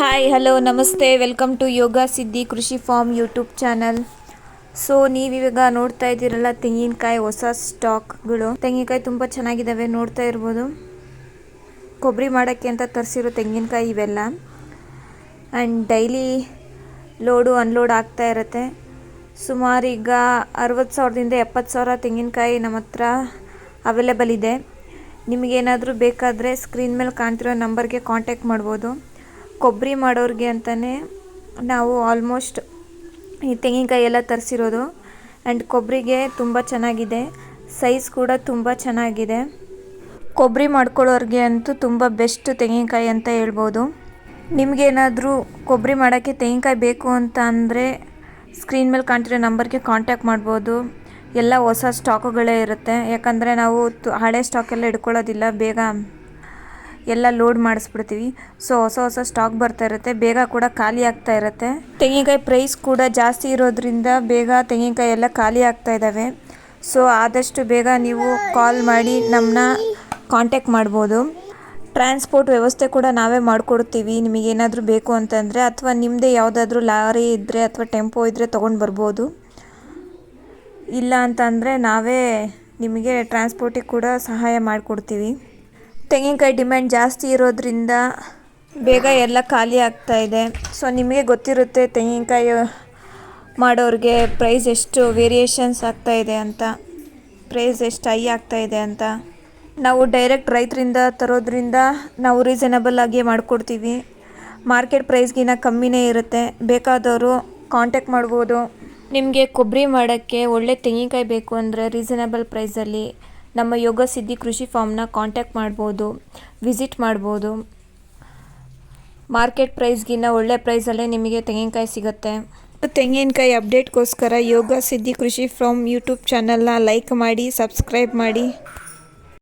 Hi hello ನಮಸ್ತೆ welcome to ಯೋಗ ಸಿದ್ಧಿ ಕೃಷಿ ಫಾರ್ಮ್ ಯೂಟ್ಯೂಬ್ ಚಾನಲ್. ಸೊ ನೀವಿವಾಗ ನೋಡ್ತಾ ಇದ್ದೀರಲ್ಲ ತೆಂಗಿನಕಾಯಿ ಹೊಸ ಸ್ಟಾಕ್ಗಳು. ತೆಂಗಿನಕಾಯಿ ತುಂಬ ಚೆನ್ನಾಗಿದ್ದಾವೆ, ನೋಡ್ತಾ ಇರ್ಬೋದು. ಕೊಬ್ಬರಿ ಮಾಡೋಕ್ಕೆ ಅಂತ ತರಿಸಿರೋ ತೆಂಗಿನಕಾಯಿ ಇವೆಲ್ಲ. ಆ್ಯಂಡ್ ಡೈಲಿ ಲೋಡು ಅನ್ಲೋಡ್ ಆಗ್ತಾ ಇರುತ್ತೆ. ಸುಮಾರು ಈಗ 60,000ದಿಂದ 70,000 ತೆಂಗಿನಕಾಯಿ ನಮ್ಮ ಹತ್ರ ಅವೈಲೇಬಲ್ ಇದೆ. ನಿಮಗೇನಾದರೂ ಬೇಕಾದರೆ ಸ್ಕ್ರೀನ್ ಮೇಲೆ ಕಾಣ್ತಿರೋ ನಂಬರ್ಗೆ ಕಾಂಟ್ಯಾಕ್ಟ್ ಮಾಡ್ಬೋದು. ಕೊಬ್ಬರಿ ಮಾಡೋರಿಗೆ ಅಂತಲೇ ನಾವು ಆಲ್ಮೋಸ್ಟ್ ಈ ತೆಂಗಿನಕಾಯಿ ಎಲ್ಲ ತರಿಸಿರೋದು. ಆ್ಯಂಡ್ ಕೊಬ್ಬರಿಗೆ ತುಂಬ ಚೆನ್ನಾಗಿದೆ, ಸೈಜ್ ಕೂಡ ತುಂಬ ಚೆನ್ನಾಗಿದೆ. ಕೊಬ್ಬರಿ ಮಾಡ್ಕೊಳ್ಳೋರಿಗೆ ಅಂತೂ ತುಂಬ ಬೆಸ್ಟ್ ತೆಂಗಿನಕಾಯಿ ಅಂತ ಹೇಳ್ಬೋದು. ನಿಮಗೇನಾದರೂ ಕೊಬ್ಬರಿ ಮಾಡೋಕ್ಕೆ ತೆಂಗಿನಕಾಯಿ ಬೇಕು ಅಂತ ಅಂದರೆ ಸ್ಕ್ರೀನ್ ಮೇಲೆ ಕಾಣ್ತಿರೋ ನಂಬರ್ಗೆ ಕಾಂಟ್ಯಾಕ್ಟ್ ಮಾಡ್ಬೋದು. ಎಲ್ಲ ಹೊಸ ಸ್ಟಾಕುಗಳೇ ಇರುತ್ತೆ, ಯಾಕಂದರೆ ನಾವು ಹಳೆ ಸ್ಟಾಕೆಲ್ಲ ಇಟ್ಕೊಳ್ಳೋದಿಲ್ಲ, ಬೇಗ ಎಲ್ಲ ಲೋಡ್ ಮಾಡಿಸ್ಬಿಡ್ತೀವಿ. ಸೊ ಹೊಸ ಸ್ಟಾಕ್ ಬರ್ತಾ ಇರುತ್ತೆ, ಬೇಗ ಕೂಡ ಖಾಲಿ ಆಗ್ತಾ ಇರುತ್ತೆ. ತೆಂಗಿನಕಾಯಿ ಪ್ರೈಸ್ ಕೂಡ ಜಾಸ್ತಿ ಇರೋದ್ರಿಂದ ಬೇಗ ತೆಂಗಿನಕಾಯಿ ಎಲ್ಲ ಖಾಲಿ ಆಗ್ತಾ ಇದ್ದಾವೆ. ಸೊ ಆದಷ್ಟು ಬೇಗ ನೀವು ಕಾಲ್ ಮಾಡಿ ನಮ್ಮನ್ನ ಕಾಂಟ್ಯಾಕ್ಟ್ ಮಾಡ್ಬೋದು. ಟ್ರಾನ್ಸ್ಪೋರ್ಟ್ ವ್ಯವಸ್ಥೆ ಕೂಡ ನಾವೇ ಮಾಡಿಕೊಡ್ತೀವಿ ನಿಮಗೇನಾದರೂ ಬೇಕು ಅಂತಂದರೆ, ಅಥವಾ ನಿಮ್ಮದೇ ಯಾವುದಾದ್ರೂ ಲಾರಿ ಇದ್ದರೆ ಅಥವಾ ಟೆಂಪೋ ಇದ್ದರೆ ತೊಗೊಂಡು ಬರ್ಬೋದು. ಇಲ್ಲ ಅಂತಂದರೆ ನಾವೇ ನಿಮಗೆ ಟ್ರಾನ್ಸ್ಪೋರ್ಟಿಗೆ ಕೂಡ ಸಹಾಯ ಮಾಡಿಕೊಡ್ತೀವಿ. ತೆಂಗಿನಕಾಯಿ ಡಿಮ್ಯಾಂಡ್ ಜಾಸ್ತಿ ಇರೋದ್ರಿಂದ ಬೇಗ ಎಲ್ಲ ಖಾಲಿ ಆಗ್ತಾ ಇದೆ. ಸೊ ನಿಮಗೆ ಗೊತ್ತಿರುತ್ತೆ ತೆಂಗಿನಕಾಯಿ ಮಾಡೋರಿಗೆ ಪ್ರೈಸ್ ಎಷ್ಟು ವೇರಿಯೇಷನ್ಸ್ ಆಗ್ತಾ ಇದೆ ಅಂತ, ಪ್ರೈಸ್ ಎಷ್ಟು ಹೈ ಆಗ್ತಾ ಇದೆ ಅಂತ. ನಾವು ಡೈರೆಕ್ಟ್ ರೈತರಿಂದ ತರೋದ್ರಿಂದ ನಾವು ರೀಸನಬಲ್ ಆಗಿ ಮಾಡಿಕೊಡ್ತೀವಿ. ಮಾರ್ಕೆಟ್ ಪ್ರೈಸ್ಗಿನ್ನ ಕಮ್ಮಿನೇ ಇರುತ್ತೆ. ಬೇಕಾದವರು ಕಾಂಟ್ಯಾಕ್ಟ್ ಮಾಡ್ಬೋದು. ನಿಮಗೆ ಕೊಬ್ಬರಿ ಮಾಡೋಕ್ಕೆ ಒಳ್ಳೆ ತೆಂಗಿನಕಾಯಿ ಬೇಕು ಅಂದರೆ ರೀಸನಬಲ್ ಪ್ರೈಸಲ್ಲಿ ನಮ್ಮ ಯೋಗ ಸಿದ್ಧಿ ಕೃಷಿ ಫಾರ್ಮ್ನ ಕಾಂಟ್ಯಾಕ್ಟ್ ಮಾಡ್ಬೋದು, ವಿಸಿಟ್ ಮಾಡ್ಬೋದು. ಮಾರ್ಕೆಟ್ ಪ್ರೈಸ್ಗಿನ್ನ ಒಳ್ಳೆ ಪ್ರೈಸಲ್ಲೇ ನಿಮಗೆ ತೆಂಗಿನಕಾಯಿ ಸಿಗುತ್ತೆ. ತೆಂಗಿನಕಾಯಿ ಅಪ್ಡೇಟ್ಗೋಸ್ಕರ ಯೋಗ ಸಿದ್ಧಿ ಕೃಷಿ ಫಾರ್ಮ್ ಯೂಟ್ಯೂಬ್ ಚಾನಲ್ನ ಲೈಕ್ ಮಾಡಿ, ಸಬ್ಸ್ಕ್ರೈಬ್ ಮಾಡಿ.